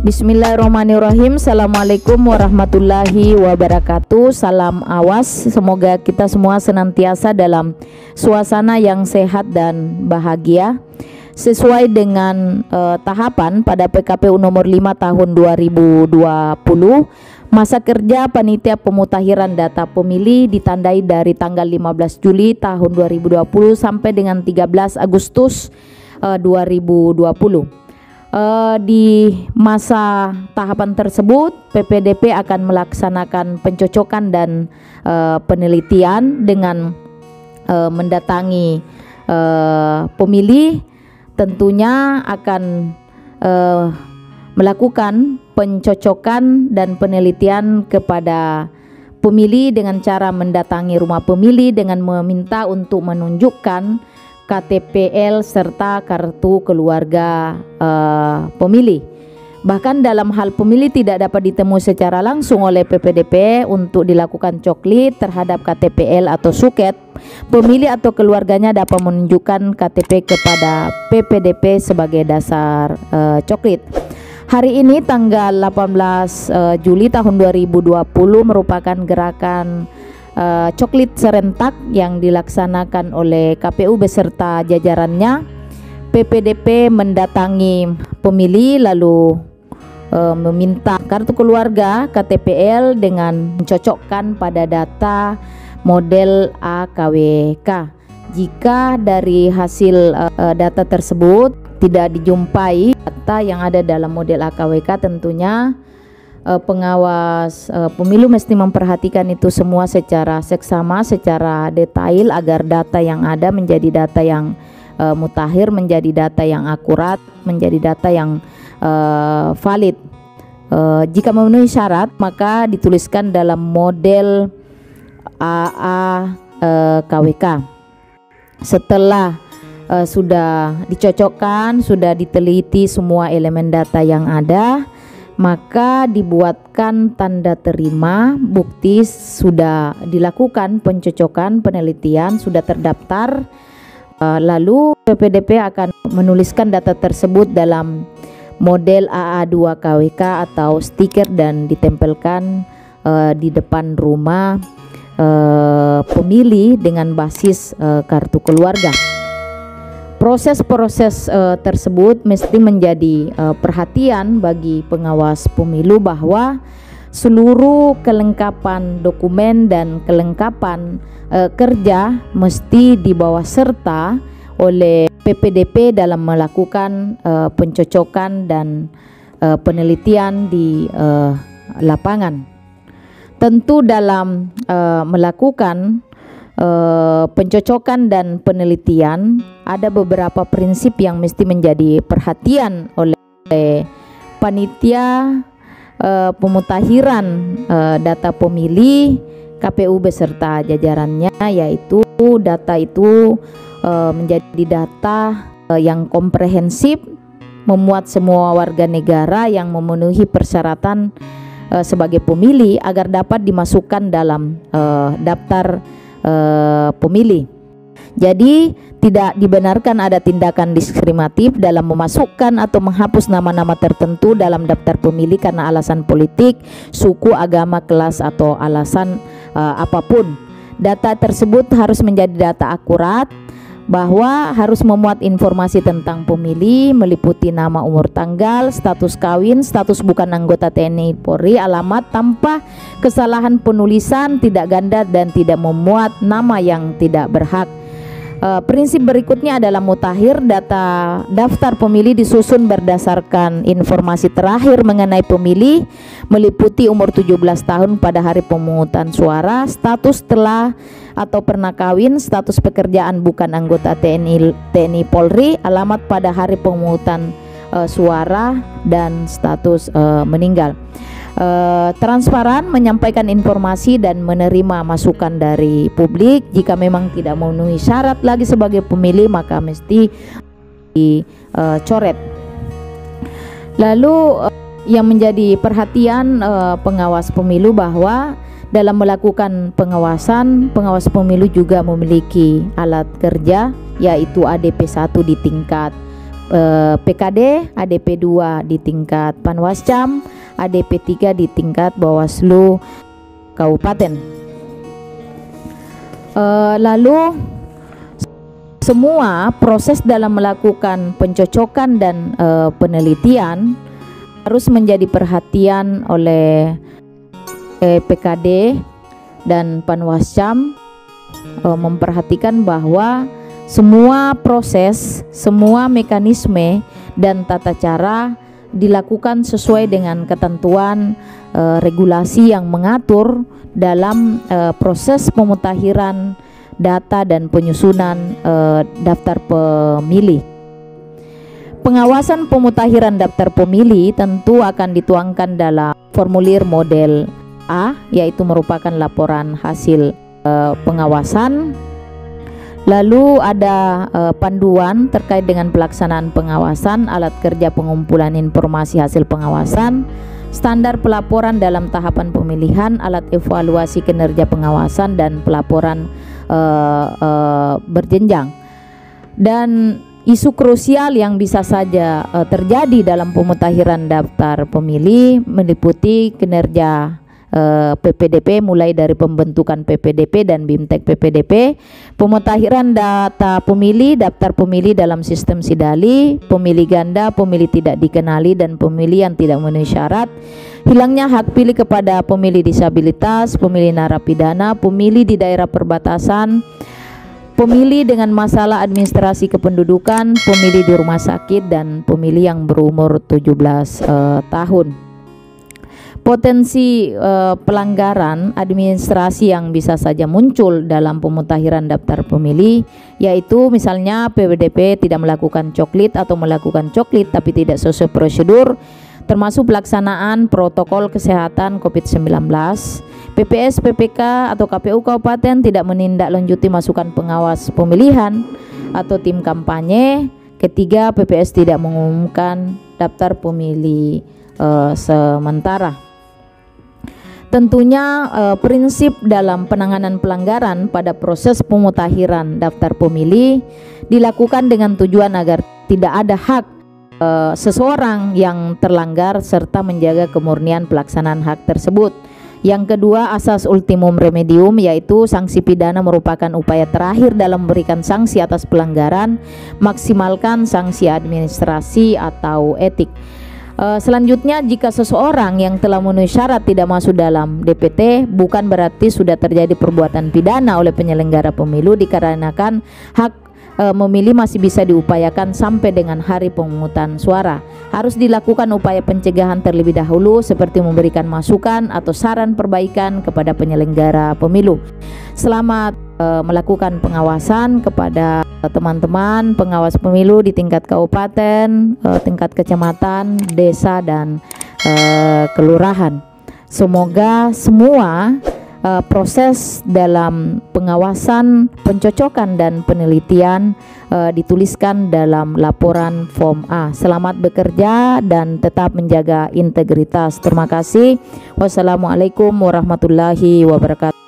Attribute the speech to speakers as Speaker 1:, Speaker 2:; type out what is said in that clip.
Speaker 1: Bismillahirrahmanirrahim. Assalamualaikum warahmatullahi wabarakatuh. Salam awas. Semoga kita semua senantiasa dalam suasana yang sehat dan bahagia. Sesuai dengan tahapan pada PKPU nomor 5 tahun 2020, masa kerja panitia pemutakhiran data pemilih ditandai dari tanggal 15 Juli tahun 2020 sampai dengan 13 Agustus 2020. Di masa tahapan tersebut, PPDP akan melaksanakan pencocokan dan penelitian dengan mendatangi pemilih. Tentunya akan melakukan pencocokan dan penelitian kepada pemilih dengan cara mendatangi rumah pemilih dengan meminta untuk menunjukkan KTPL serta kartu keluarga pemilih. Bahkan dalam hal pemilih tidak dapat ditemui secara langsung oleh PPDP untuk dilakukan coklit terhadap KTPL atau suket, pemilih atau keluarganya dapat menunjukkan KTP kepada PPDP sebagai dasar coklit. Hari ini tanggal 18 Juli tahun 2020 merupakan gerakan coklit serentak yang dilaksanakan oleh KPU beserta jajarannya. PPDP mendatangi pemilih lalu meminta kartu keluarga KTPL dengan mencocokkan pada data model AKWK. Jika dari hasil data tersebut tidak dijumpai data yang ada dalam model AKWK, tentunya pengawas pemilu mesti memperhatikan itu semua secara seksama, secara detail agar data yang ada menjadi data yang mutakhir, menjadi data yang akurat, menjadi data yang valid. Jika memenuhi syarat maka dituliskan dalam model AAKWK. Setelah sudah dicocokkan, sudah diteliti semua elemen data yang ada, maka dibuatkan tanda terima bukti sudah dilakukan pencocokan penelitian, sudah terdaftar. Lalu PPDP akan menuliskan data tersebut dalam model AA2KWK atau stiker dan ditempelkan di depan rumah pemilih dengan basis kartu keluarga. Proses-proses tersebut mesti menjadi perhatian bagi pengawas pemilu bahwa seluruh kelengkapan dokumen dan kelengkapan kerja mesti dibawa serta oleh PPDP dalam melakukan pencocokan dan penelitian di lapangan. Tentu dalam melakukan pencocokan dan penelitian ada beberapa prinsip yang mesti menjadi perhatian oleh panitia pemutakhiran data pemilih KPU beserta jajarannya, yaitu data itu menjadi data yang komprehensif, memuat semua warga negara yang memenuhi persyaratan sebagai pemilih agar dapat dimasukkan dalam daftar pemilih. Jadi tidak dibenarkan ada tindakan diskriminatif dalam memasukkan atau menghapus nama-nama tertentu dalam daftar pemilih karena alasan politik, suku, agama, kelas atau alasan apapun. Data tersebut harus menjadi data akurat, bahwa harus memuat informasi tentang pemilih meliputi nama, umur, tanggal, status kawin, status bukan anggota TNI Polri, alamat tanpa kesalahan penulisan, tidak ganda dan tidak memuat nama yang tidak berhak. Prinsip berikutnya adalah mutakhir. Data daftar pemilih disusun berdasarkan informasi terakhir mengenai pemilih meliputi umur 17 tahun pada hari pemungutan suara, status telah atau pernah kawin, status pekerjaan bukan anggota TNI Polri, alamat pada hari pemungutan suara dan status meninggal. Transparan, menyampaikan informasi dan menerima masukan dari publik. Jika memang tidak memenuhi syarat lagi sebagai pemilih maka mesti dicoret. Lalu yang menjadi perhatian pengawas pemilu bahwa dalam melakukan pengawasan, pengawas pemilu juga memiliki alat kerja yaitu ADP 1 di tingkat PKD, ADP 2 di tingkat Panwascam, ADP 3 di tingkat Bawaslu Kabupaten. Lalu semua proses dalam melakukan pencocokan dan penelitian harus menjadi perhatian oleh PKD dan Panwascam, memperhatikan bahwa semua proses, semua mekanisme dan tata cara dilakukan sesuai dengan ketentuan regulasi yang mengatur dalam proses pemutakhiran data dan penyusunan daftar pemilih. Pengawasan pemutakhiran daftar pemilih tentu akan dituangkan dalam formulir model A, yaitu merupakan laporan hasil pengawasan. Lalu ada panduan terkait dengan pelaksanaan pengawasan, alat kerja pengumpulan informasi hasil pengawasan, standar pelaporan dalam tahapan pemilihan, alat evaluasi kinerja pengawasan, dan pelaporan berjenjang. Dan isu krusial yang bisa saja terjadi dalam pemutakhiran daftar pemilih meliputi kinerja PPDP, mulai dari pembentukan PPDP dan BIMTEK PPDP, pemutakhiran data pemilih, daftar pemilih dalam sistem SIDALI, pemilih ganda, pemilih tidak dikenali, dan pemilih yang tidak memenuhi syarat, hilangnya hak pilih kepada pemilih disabilitas, pemilih narapidana, pemilih di daerah perbatasan, pemilih dengan masalah administrasi kependudukan, pemilih di rumah sakit, dan pemilih yang berumur 17 tahun. Potensi pelanggaran administrasi yang bisa saja muncul dalam pemutakhiran daftar pemilih, yaitu misalnya PPDP tidak melakukan coklit atau melakukan coklit tapi tidak sesuai prosedur, termasuk pelaksanaan protokol kesehatan COVID-19. PPS, PPK atau KPU Kabupaten tidak menindaklanjuti masukan pengawas pemilihan atau tim kampanye. Ketiga, PPS tidak mengumumkan daftar pemilih sementara. Tentunya prinsip dalam penanganan pelanggaran pada proses pemutakhiran daftar pemilih dilakukan dengan tujuan agar tidak ada hak seseorang yang terlanggar serta menjaga kemurnian pelaksanaan hak tersebut. Yang kedua, asas ultimum remedium, yaitu sanksi pidana merupakan upaya terakhir dalam memberikan sanksi atas pelanggaran, maksimalkan sanksi administrasi atau etik. Selanjutnya, jika seseorang yang telah memenuhi syarat tidak masuk dalam DPT, bukan berarti sudah terjadi perbuatan pidana oleh penyelenggara pemilu, dikarenakan hak memilih masih bisa diupayakan sampai dengan hari pemungutan suara. Harus dilakukan upaya pencegahan terlebih dahulu, seperti memberikan masukan atau saran perbaikan kepada penyelenggara pemilu. Selamat melakukan pengawasan kepada teman-teman pengawas pemilu di tingkat kabupaten, tingkat kecamatan, desa, dan kelurahan. Semoga semua proses dalam pengawasan, pencocokan, dan penelitian dituliskan dalam laporan Form A. Selamat bekerja dan tetap menjaga integritas. Terima kasih. Wassalamualaikum warahmatullahi wabarakatuh.